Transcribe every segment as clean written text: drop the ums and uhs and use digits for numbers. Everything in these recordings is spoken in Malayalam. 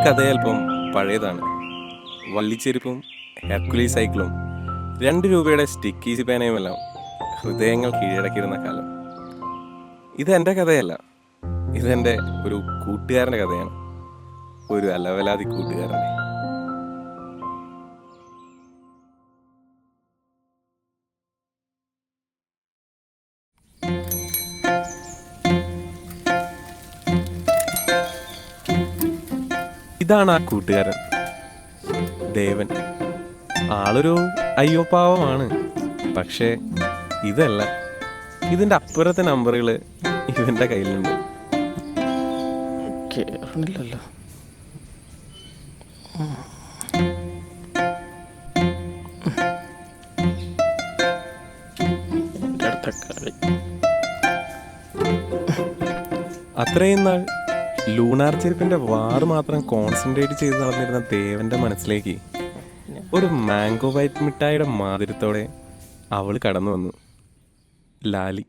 കഥയൽപ്പം പഴയതാണ്. വള്ളിച്ചെരുപ്പും ഹെർക്കുലീസ് സൈക്കിളും 2 രൂപയുടെ സ്റ്റിക്കീസ് പേനയുമെല്ലാം ഹൃദയങ്ങൾ കീഴടക്കിയിരുന്ന കാലം. ഇതെൻ്റെ കഥയല്ല, ഇതെൻ്റെ ഒരു കൂട്ടുകാരൻ്റെ കഥയാണ്. ഒരു അലവലാതി കൂട്ടുകാരൻ്റെ. ഇതാണ് ആ കൂട്ടുകാരൻ, ദേവൻ. ആളൊരു അയ്യോപ്പാവമാണ്. പക്ഷേ ഇതല്ല, ഇതിൻ്റെ അപ്പുറത്തെ നമ്പറുകൾ ഇവൻ്റെ കയ്യിലുണ്ട്. കേറണില്ലല്ലോ. അത്രയും നാൾ ലൂണാർ ചെരുപ്പിൻ്റെ വാറ് മാത്രം കോൺസെൻട്രേറ്റ് ചെയ്ത് നടന്നിരുന്ന ദേവൻ്റെ മനസ്സിലേക്ക് ഒരു മാംഗോ വൈറ്റ് മിഠായിയുടെ മാതിരത്തോടെ അവൾ കടന്നു വന്നു. ലാലി.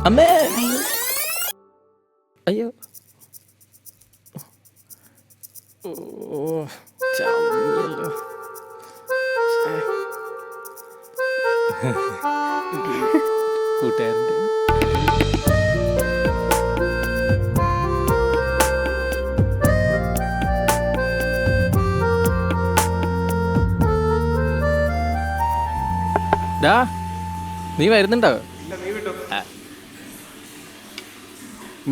അമ്മേ, അയ്യോ, ഓ ചമ്മല്ലോ. കൂട്ടുകാരൻ്റെ ഡാ, നീ വരുന്നുണ്ടോ?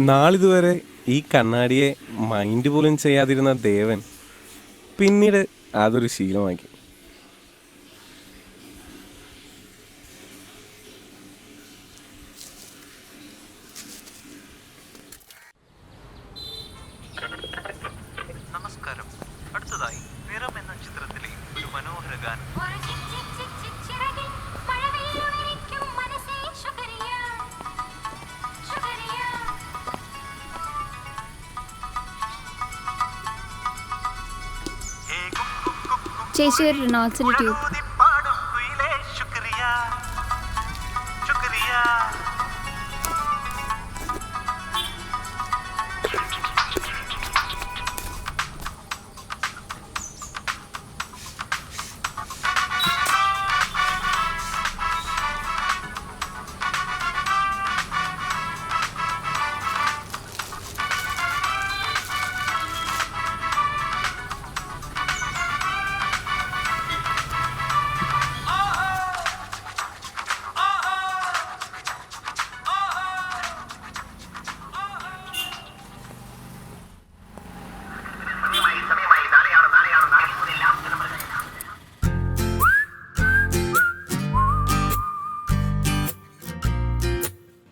നാളിതുവരെ ഈ കണ്ണാടിയെ മൈൻഡ് പോലും ചെയ്യാതിരുന്ന ദേവൻ പിന്നീട് അതൊരു ശീലമാക്കി. നമസ്കാരം. അടുത്തതായി നിറം എന്ന ചിത്രത്തിലെ ഒരു മനോഹര ഗാനം. ചേച്ചി ഒരു റിനോൾസിന്റെ ട്യൂബ്.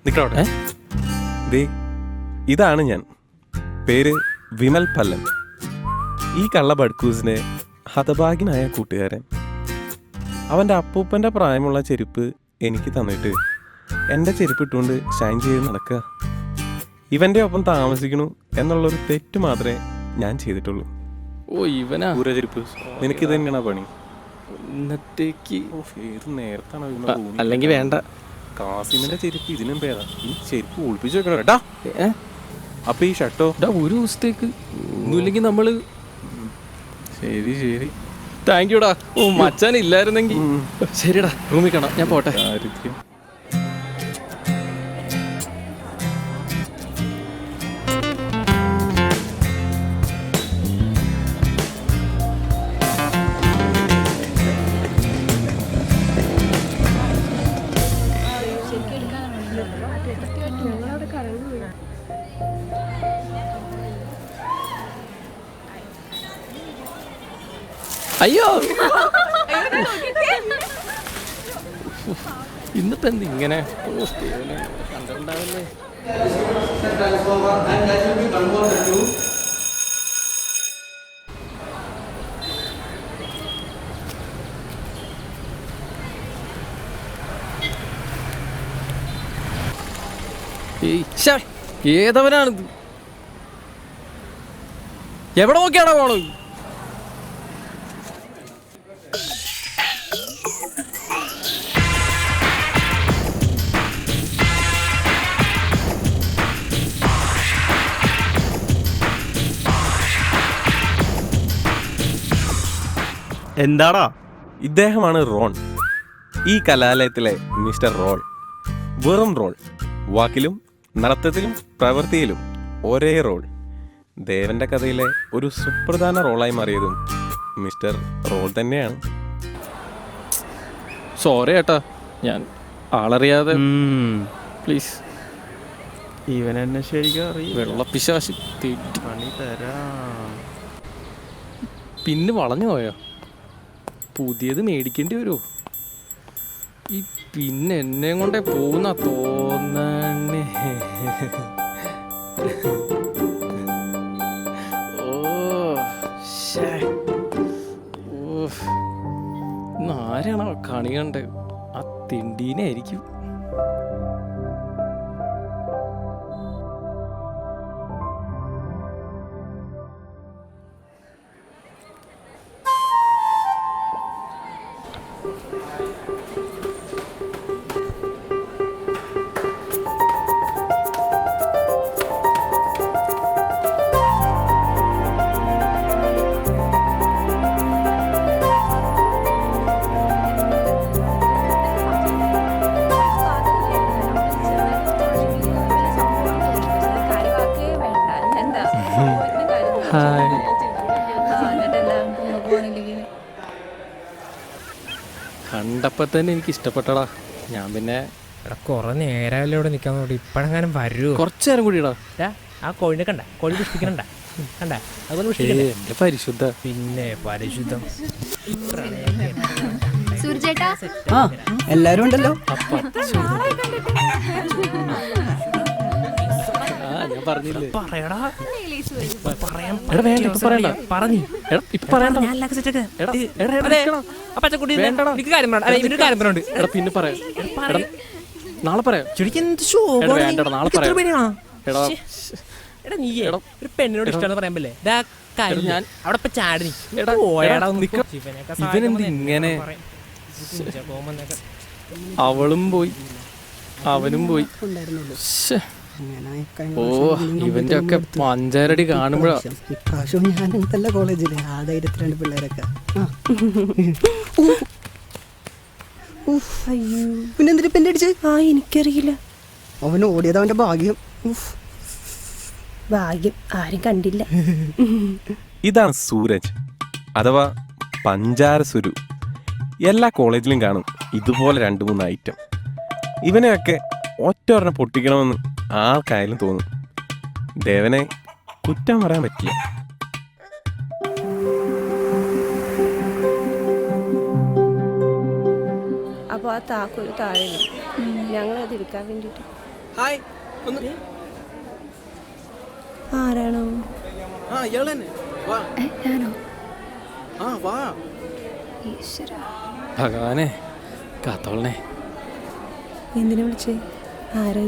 നിക്കവിടെ. ദേ, ഇതാണ് ഞാൻ. പേര് വിമൽ പല്ലൻ. ഈ കള്ള ബഡ്കൂസിൻ്റെ ഹതഭാഗ്യനായ കൂട്ടുകാരൻ. അവൻ്റെ അപ്പൂപ്പൻ്റെ പ്രായമുള്ള ചെരുപ്പ് എനിക്ക് തന്നിട്ട് എൻ്റെ ചെരുപ്പ് ഇട്ടുകൊണ്ട് ഷൈൻ ചെയ്ത് നടക്കുക. ഇവൻ്റെ ഒപ്പം താമസിക്കണു എന്നുള്ളൊരു തെറ്റ് മാത്രമേ ഞാൻ ചെയ്തിട്ടുള്ളൂ. ഓ, ഇവനാ പൂര ചെരുപ്പ്. നിനക്കിത് തന്നെയാണോ പണി? ഇന്നത്തേക്ക് ഏത് നേരത്താണോ അല്ലെങ്കിൽ വേണ്ട. കാസിമിന്റെ ചെരുപ്പ് ഇതിനും പേരാ. ഈ ചെരുപ്പ് ഒളിപ്പിച്ചു വെക്കണം കേട്ടാ. അപ്പൊ ഈ ഷർട്ടോ? ഒരു ദിവസത്തേക്ക് ഒന്നുമില്ലെങ്കിൽ നമ്മള്. ശരി ശരി, താങ്ക് യുടാ. ഓ, മച്ചാൻ ഇല്ലായിരുന്നെങ്കിൽ. ശരിടാ, റൂമിൽ കാണാം, ഞാൻ പോട്ടെ. ദാരിദ്ര്യം. അയ്യോ, ഇന്നിപ്പോ എന്ത് ഇങ്ങനെ? കണ്ടിട്ടുണ്ടാവല്ലേ. ഏയ്, ശ്ശേ, ഏതവനാണിത്? എവിടെ നോക്കിയാണോ പോണത്? എന്താടാ? ഇദ്ദേഹമാണ് റോൺ, ഈ കലാലയത്തിലെ മിസ്റ്റർ റോൾ. വെറും റോൾ, വാക്കിലും നടത്തത്തിലും പ്രവൃത്തിയിലും ഒരേ റോൾ. ദേവന്റെ കഥയിലെ ഒരു സുപ്രധാന റോളായി മാറിയതും മിസ്റ്റർ റോൾ തന്നെയാണ്. സോറി ഏട്ടാ, ഞാൻ ആളറിയാതെ. പ്ലീസ്. ഇവൻ എന്നെ ശരിക്കും അറിയില്ല. വെള്ളപ്പിശാശി തെറ്റി. പണി തരാം. പിന്നെ വളഞ്ഞു പോയോ? പുതിയത് മേടിക്കേണ്ടി വരുമോ? ഈ പിന്നെ എന്നെ കൊണ്ടേ പോകുന്ന തോന്നണേ. ആരാണോ കണി കണ്ട്? ആ തിണ്ടീനായിരിക്കും. കണ്ടപ്പോ തന്നെ എനിക്ക് ഇഷ്ടപ്പെട്ടടാ. ഞാൻ പിന്നെ കുറെ നേരമല്ലോ ഇവിടെ നിൽക്കാൻ നോക്കി. ഇപ്പഴെങ്ങാനും വരൂ. കുറച്ചു നേരം കൂടിയിടാ. ആ കോഴിനെ കണ്ട? കോഴി പുഷ്പിക്കണ്ട കണ്ട? അതുപോലെ പുഷ്പിക്കണ്ടേ? എന്റെ പരിശുദ്ധ. പിന്നെ പരിശുദ്ധം. സൂര്യേട്ടാ, ആ എല്ലാരും ഉണ്ടല്ലോ. ഞാൻ പറഞ്ഞില്ലേ. പറയടാ. എടാ വേണ്ട, ഇപ്പൊ പറയണ്ട. പറഞ്ഞു എടാ ഇപ്പൊ പറയണ്ട. എടാ പിന്നെ പറയാം. എടാ നാളെ പറയാം. എടാ വേണ്ടടാ, നാളെ പറയാം. എടാ ഒരു പെണ്ണിനോട് ഇഷ്ടമെന്ന് പറയാൻ പറ്റില്ലേ? ഞാൻ അവിടെ ഇപ്പൊ ചാടി ഇവനെന്ത് ഇങ്ങനെ? അവളും പോയി, അവനും പോയി. ശ്ശെ. ഓ, ഇവന്റെ ഒക്കെ പഞ്ചാരടി കാണുമ്പോഴാ. ഇപ്രാവശ്യം ഞാൻ ഇതല്ല കോളേജില് ആ ധൈര്യത്തിലാണ് പിള്ളേരൊക്കെ. പിന്നെ എന്തിനാ പെണ്ണ് അടിച്ച്? ആ എനിക്കറിയില്ല. അവന് ഓടിയത് അവന്റെ ഭാഗ്യം. ഭാഗ്യം, ആരും കണ്ടില്ല. ഇതാണ് സൂരജ് അഥവാ പഞ്ചാര സുരു. എല്ലാ കോളേജിലും കാണും ഇതുപോലെ 2-3 ഐറ്റം. ഇവനെയൊക്കെ ഒറ്റ പൊട്ടിക്കണമെന്ന് ആർക്കായാലും തോന്നും. ദേവനെ കുറ്റം പറയാൻ പറ്റില്ല. അപ്പൊ ആ താക്കോല് താഴെ ഞങ്ങൾ അത് എടുക്കാൻ വേണ്ടിട്ട്. ആരാണോ? ഞാനോ? ഈശ്വരാ, ഭഗവാനെ കാത്തോളനെ. എന്തിനാ വിളിച്ചേ? ആരാ?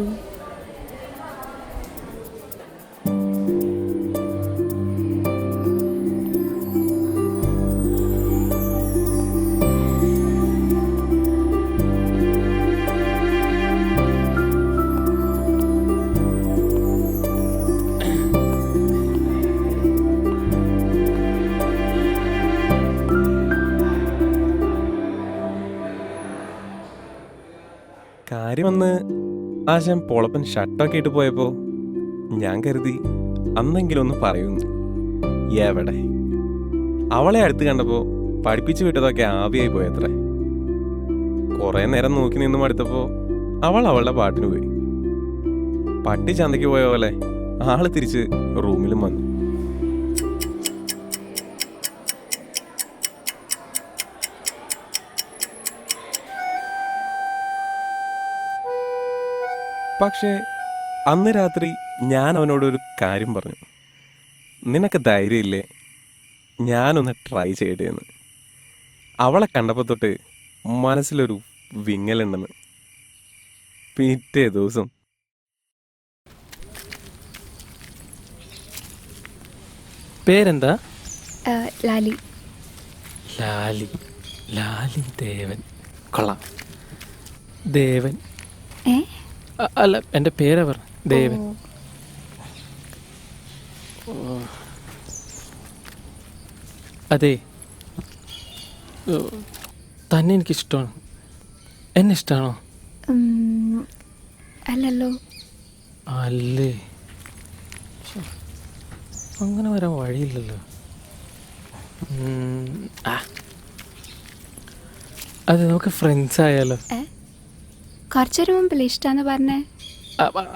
കാര്യം വന്ന് ആശാൻ പൊളപ്പൻ ഷർട്ടൊക്കെ ഇട്ട് പോയപ്പോ ഞാൻ കരുതി അന്നെങ്കിലും ഒന്ന് പറയുന്നു. എവിടെ, അവളെ അടുത്ത് കണ്ടപ്പോ പഠിപ്പിച്ചു വിട്ടതൊക്കെ ആവിയായി പോയത്രേ. കുറെ നേരം നോക്കി നിന്നും അടുത്തപ്പോ അവൾ അവളുടെ പാട്ടിന് പോയി. പട്ടി ചന്തയ്ക്ക് പോയ പോലെ ആള് തിരിച്ച് റൂമിലും വന്നു. പക്ഷേ അന്ന് രാത്രി ഞാൻ അവനോടൊരു കാര്യം പറഞ്ഞു. നിനക്ക് ധൈര്യമില്ലേ ഞാനൊന്ന് ട്രൈ ചെയ്യട്ടെന്ന്. അവളെ കണ്ടപ്പോൾ തൊട്ട് മനസ്സിലൊരു വിങ്ങലുണ്ടെന്ന്. പിറ്റേ ദിവസം പേരെന്താ? ലാലി. ലാലി. ലാലി ദേവൻ. കൊള്ളാം. ദേവൻ. അല്ല, എൻ്റെ പേരാ പറഞ്ഞു. ദേവൻ. അതെ, തന്നെ എനിക്കിഷ്ടമാണ്. എന്നെ ഇഷ്ടമാണോ? അല്ലല്ലോ. അല്ലേ, അങ്ങനെ വരാൻ വഴിയില്ലല്ലോ. അതെ, നമുക്ക് ഫ്രണ്ട്സ് ആയാലോ? കുറച്ചൊരു മുമ്പിൽ ഇഷ്ടമാന്ന് പറഞ്ഞേ.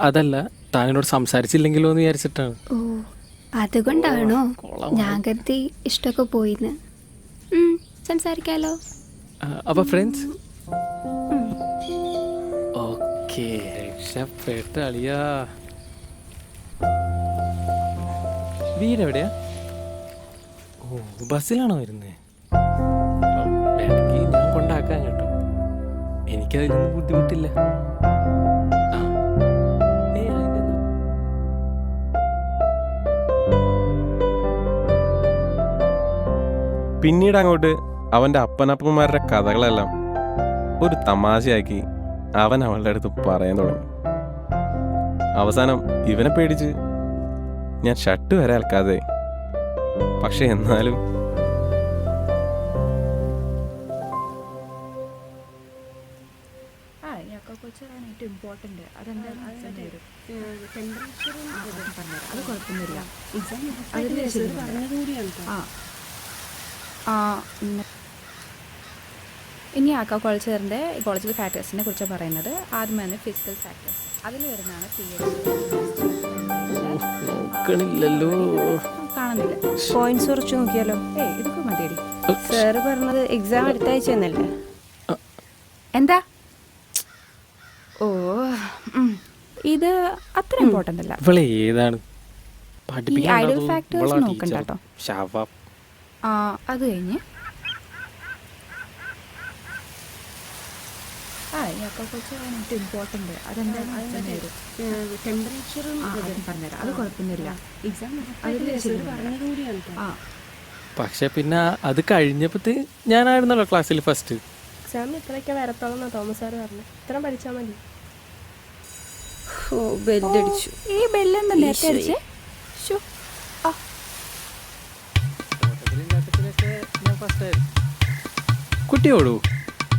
അതല്ല, താനോട് സംസാരിച്ചില്ലെങ്കിലോ എന്ന് വിചാരിച്ചിട്ടാണ്. ഓ, അതുകൊണ്ടാണോ? ഞാൻ കരുതി ഇഷ്ടമൊക്കെ പോയിന്ന്. സംസാരിക്കാലോ. അപ്പൊ ഫ്രണ്ട്സ്? ഓക്കേ, രക്ഷപ്പെട്ട അളിയാ. വീടെവിടെയാ? ഓ, ബസ്സിലാണോ വരുന്നത്? വേണമെങ്കിൽ ഞാൻ കൊണ്ടാക്കാൻ കേട്ടോ, എനിക്കതിലൊന്നും ബുദ്ധിമുട്ടില്ല. പിന്നീട് അങ്ങോട്ട് അവൻ്റെ അപ്പനപ്പന്മാരുടെ കഥകളെല്ലാം ഒരു തമാശയാക്കി അവൻ അവളുടെ അടുത്ത് പറയാൻ തുടങ്ങി. അവസാനം ഇവനെ പേടിച്ച് ഞാൻ ഷർട്ട് വരെ അലക്കാതെ. പക്ഷെ എന്നാലും ഇനി ആക്ക കോളേജിൻ്റെ കോളേജിൽ ഫാക്ടേഴ്സിനെ കുറിച്ച് പറയുന്നത്. ആദ്യമേ തന്നെ ഫിസിക്കൽ ഫാക്ടേഴ്സ്. അതിൽ വരുന്നതാണ് കാണുന്നില്ല. പോയിന്റ്സ് കുറച്ച് നോക്കിയാലോ? ഇതൊക്കെ മതിയടി. സാറ് പറഞ്ഞത് എക്സാം അടുത്താഴ്ച എന്നല്ലേ? എന്താ? ഓ, ഇത് അത്ര ഇമ്പോർട്ടൻ്റ് അല്ല. ഇവളെ ഏതാണ് ഈ ഐഡിയൽ ഫാക്ടേഴ്സ് നോക്കണ്ട കേട്ടോ. അത് കഴിഞ്ഞ് ഇമ്പോർട്ടൻ്റ് അതെന്താണ് ടെമ്പറേച്ചറും പറഞ്ഞുതരാം. അത് കുഴപ്പമൊന്നുമില്ല. എക്സാം പക്ഷെ പിന്നെ അത് കഴിഞ്ഞപ്പോ ഞാനായിരുന്നല്ലോ ക്ലാസ്സിൽ ഫസ്റ്റ്. എക്സാമിന് ഇത്രയൊക്കെ വരത്തോളം തോമസ് സാറ് പറഞ്ഞു. ഇത്ര പഠിച്ചാൽ മതി. ഓ, ബെല്ലടിച്ചു. ഈ ബെല്ലെന്താ നേരത്തെ അടിച്ചേ? കുട്ടിയോടൂ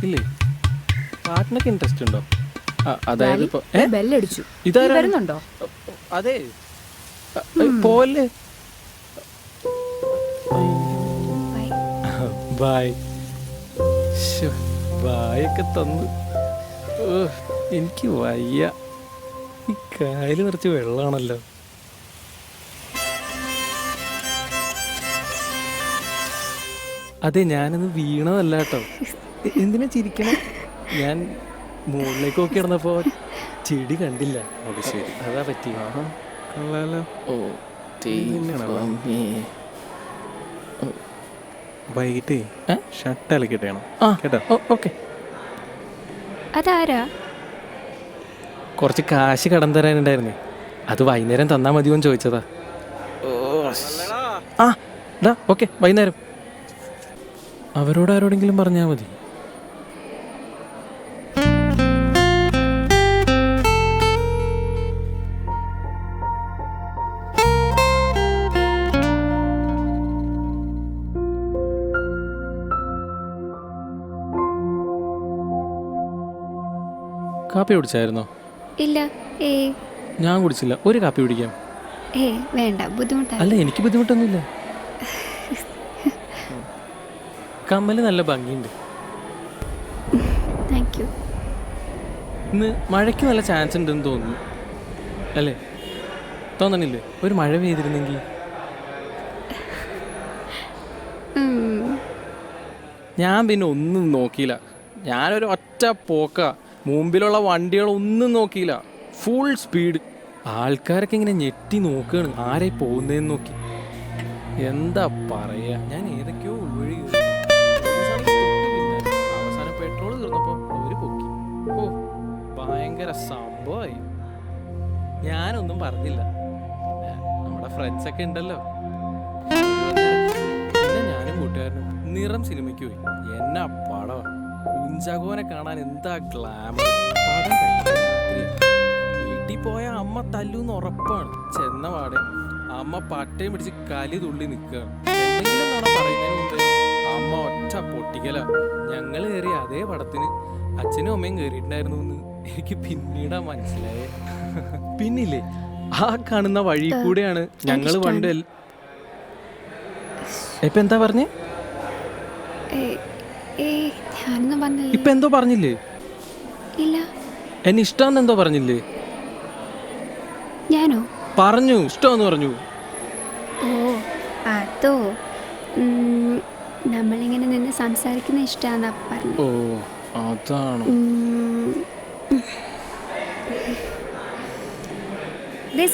ഇല്ലേ? പാട്ടിനൊക്കെ ഇൻട്രസ്റ്റ് ഉണ്ടോ? അതായത് ബെല്ലടിച്ചു. ഇതാരാ? വരുന്നുണ്ടോ? അതെ, പോലെ. ബായ്. ബായൊക്കെ തന്നു. എനിക്ക് വയ്യ, ഈ കായല് നിറച്ച് വെള്ളമാണല്ലോ. അതെ, ഞാനൊന്ന് വീണതല്ല കേട്ടോ. എന്തിനാ ചിരിക്കണം? ഞാൻ മുകളിലേക്ക് നോക്കി കിടന്നപ്പോ ചെടി കണ്ടില്ല. അത് ശരി, അതാ പറ്റി. കൊള്ളാലോ. ഓ, വൈകിട്ടേ ഷർട്ട് അലക്കിട്ടേണം കേട്ടോ. ഓക്കെ. അതാരാ? കുറച്ച് കാശ് കടം തരാനുണ്ടായിരുന്നേ, അത് വൈകുന്നേരം തന്നാ മതിയോന്ന് ചോദിച്ചതാ. ഓക്കെ, വൈകുന്നേരം. അവരോട് ആരോടെങ്കിലും പറഞ്ഞാൽ മതി. കാപ്പി കുടിച്ചായിരുന്നോ? ഇല്ല. ഞാൻ കുടിച്ചില്ല. ഒരു കാപ്പി കുടിക്കാം. വേണ്ട, ബുദ്ധിമുട്ടാണ്. അല്ല, എനിക്ക് ബുദ്ധിമുട്ടൊന്നുമില്ല. കമ്മല് നല്ല ഭംഗിയുണ്ട്. Thank you. ഇന്ന് മഴയ്ക്ക് നല്ല ചാൻസ് ഉണ്ടെന്ന് തോന്നുന്നു അല്ലേ? തോന്നണില്ലേ? ഒരു മഴ പെയ്തിരുന്നെങ്കിൽ. ഞാൻ പിന്നെ ഒന്നും നോക്കിയില്ല. ഞാനൊരു ഒറ്റ പോക്ക. മുമ്പിലുള്ള വണ്ടികളൊന്നും നോക്കിയില്ല. Full speed. ആൾക്കാരൊക്കെ ഇങ്ങനെ ഞെട്ടി നോക്കുകയാണ്, ആരെ പോകുന്നതെന്ന് നോക്കി. എന്താ പറയാ, ഞാൻ ഏതൊക്കെയോ ഒഴി. അവസാനം പെട്രോൾ തീർന്നപ്പോ അവര് പൊക്കി. ഓ, ഭയങ്കര സംഭവമായി. ഞാനൊന്നും പറഞ്ഞില്ല. നമ്മുടെ ഫ്രണ്ട്സൊക്കെ ഉണ്ടല്ലോ. ഞാനും കൂട്ടുകാരനും നിറം സിനിമയ്ക്ക് പോയി. എന്നാ പടം, കുഞ്ചാകോനെ കാണാൻ എന്താ ഗ്ലാമർ. പടം കഴിഞ്ഞ രാത്രി വീട്ടിൽ പോയ അമ്മ തല്ലൂന്ന് ഉറപ്പാണ്. ചെന്ന പാടെ അമ്മ പട്ടയം പിടിച്ച് കലി തുള്ളി നിൽക്കുകയാണ്. എന്തെങ്കിലും നോണ പറയുന്നതിന് മുമ്പ് അമ്മ ഒറ്റ പൊട്ടിക്കല. ഞങ്ങൾ കയറിയ അതേ പടത്തിന് അച്ഛനും അമ്മയും കയറിയിട്ടുണ്ടായിരുന്നു എന്ന് എനിക്ക് പിന്നീടാ മനസ്സിലായേ. പിന്നില്ലേ, ആ കാണുന്ന വഴി കൂടെയാണ് ഞങ്ങൾ പണ്ട് ഇപ്പൊ എന്താ പറഞ്ഞേ? ഇപ്പൊ എന്തോ പറഞ്ഞില്ലേ? ഇല്ല. എന്നെ ഇഷ്ടമെന്ന് എന്തോ പറഞ്ഞില്ലേ? ഞാനോ? പറഞ്ഞു, ഇഷ്ടമെന്ന് പറഞ്ഞു. ഓ അതോ, നമ്മളിങ്ങനെ നിന്ന് സംസാരിക്കുന്ന ഇഷ്ടമാണെന്നാ പറഞ്ഞു. ഓ അതാണോ?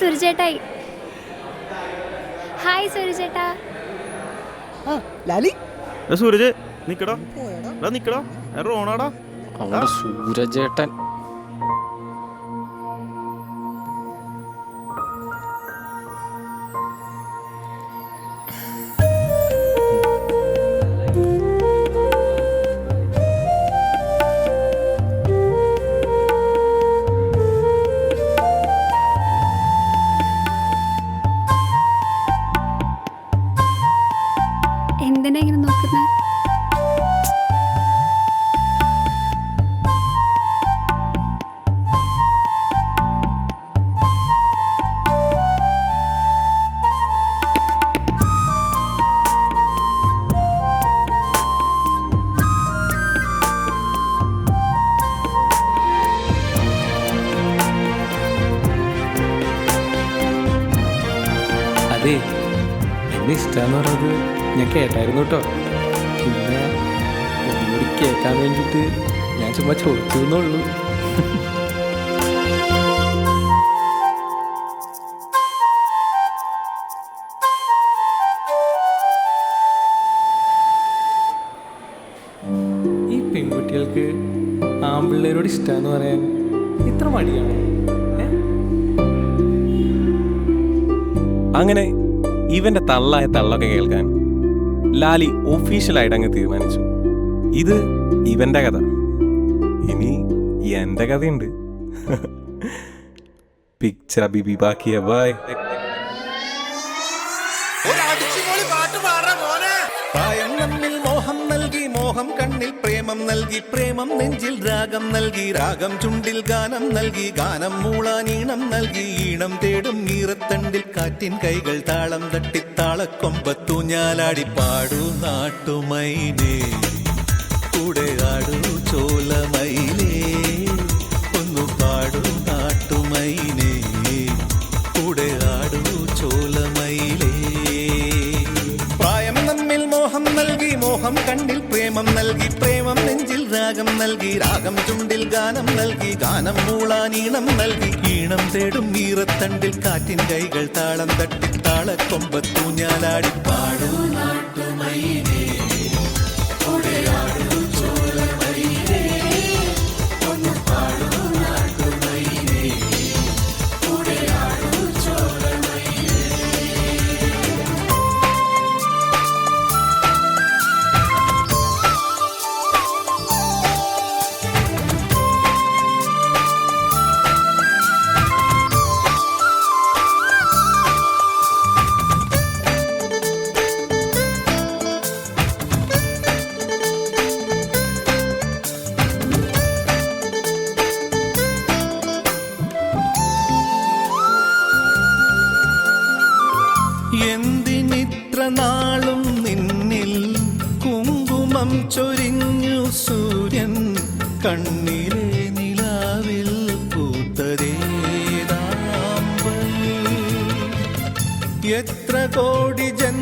സുരചേട്ടായി. ഹായ് സുരചേട്ടാ. ആ ലാലി സൂരജ് നിക്കടാ, നിക്കടാ, റോണാടാ. അവിടെ സൂരജേട്ടൻ. എന്തിനാ ഇങ്ങനെ നോക്കുന്നത്? അതെ, എന്നെ ഇഷ്ടമെന്ന് പറഞ്ഞത് ഞാൻ കേട്ടായിരുന്നു കേട്ടോ. പിന്നെ ഒന്നുകൂടി കേൾക്കാൻ വേണ്ടിയിട്ട് ഞാൻ ചുമ്മാ ചോദിച്ചു എന്നുള്ളൂ. ഈ പെൺകുട്ടികൾക്ക് ആൺപിള്ളേരോട് ഇഷ്ടമെന്ന് പറയാൻ ഇത്ര മടിയാണോ? അങ്ങനെ ഇവന്റെ തള്ളായ തള്ളൊക്കെ കേൾക്കാൻ ലാലി ഒഫീഷ്യലായിട്ട് അങ്ങ് തീരുമാനിച്ചു. ഇത് ഇവന്റെ കഥ, ഇനി എന്റെ കഥയുണ്ട്. പിക്ചർ അബിബി ബാക്കിയ ബൈ. പ്രായം നമ്മിൽ മോഹം നൽകി, മോഹം കണ്ണിൽ പ്രേമം നൽകി, പ്രേമം നെഞ്ചിൽ രാഗം നൽകി, രാഗം ചുണ്ടിൽ ഗാനം നൽകി, ഗാനം മൂളാൻ ഈണം നൽകി, ഈണം തേടും ഈറത്തണ്ടിൽ കാറ്റിൻ കൈകൾ താളം തട്ടി താളക്കൊമ്പത്തു ഞാലാടി. പാടൂ നാട്ടുമൈനേ, കൂടെ ആടൂ ചോലമൈനേ, ഒന്നു പാടൂ നാട്ടുമൈനേ, കൂടെ ആടൂ ചോലമൈലേ. പ്രായം നമ്മിൽ മോഹം നൽകി, മോഹം കണ്ണിൽ പ്രേമം നൽകി, പ്രേമം നെഞ്ചിൽ രാഗം നൽകി, രാഗം ചുണ്ടിൽ ഗാനം നൽകി, ഗാനം മൂളാൻ ഈണം നൽകി, ഈണം തേടും ഈറത്തണ്ടിൽ കാറ്റിൻ കൈകൾ താളം തട്ടി താളക്കൊമ്പത്തു ഞാലാടി. പാടൂ നാട്ടുമൈനേ, കൂടെ ആടൂ ചോലമൈനേ, ഒന്ന് പാടൂ നാട്ടുമൈനേ, കൂടെ ആടൂ ചോലമൈനേ. എന്തിനിത്ര നാളും നിന്നിൽ കുങ്കുമം ചൊരിഞ്ഞു സൂര്യൻ, കണ്ണിലെ നിലാവിൽ പൂത്തതേതാമ്പൽ. എത്ര കോടി ജന്മ